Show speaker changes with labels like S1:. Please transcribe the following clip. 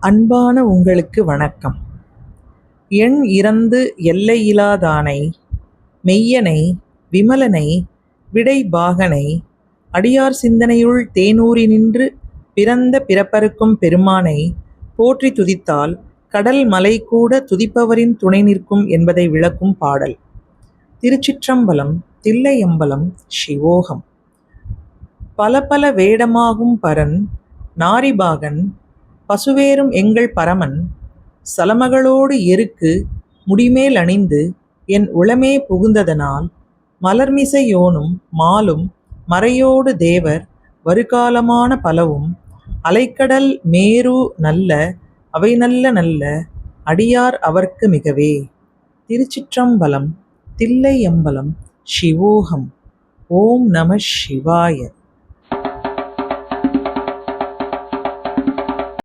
S1: அன்பான உங்களுக்கு வணக்கம். எண் இறந்து எல்லையிலாதானை, மெய்யனை, விமலனை, விடைபாகனை, அடியார் சிந்தனையுள் தேனூறி நின்று பிறந்த பிறப்பறுக்கும் பெருமானை போற்றி துதித்தால் கடல் மலை கூட துதிப்பவரின் துணை நிற்கும் என்பதை விளக்கும் பாடல். திருச்சிற்றம்பலம். தில்லையம்பலம். சிவோகம். பல பல வேடமாகும் பரன் நாரிபாகன் பசுவேறும் எங்கள் பரமன் சலமகளோடு எருக்கு முடிமேல் அணிந்து என் உளமே புகுந்ததனால் மலர்மிசை யோனும் மாலும் மறையோடு தேவர் வருகாலமான பலவும் அலைக்கடல் மேரு நல்ல அவை நல்ல நல்ல அடியார் அவர்க்கு மிகவே. திருச்சிற்றம்பலம். தில்லையம்பலம். சிவோகம். ஓம் நம சிவாய.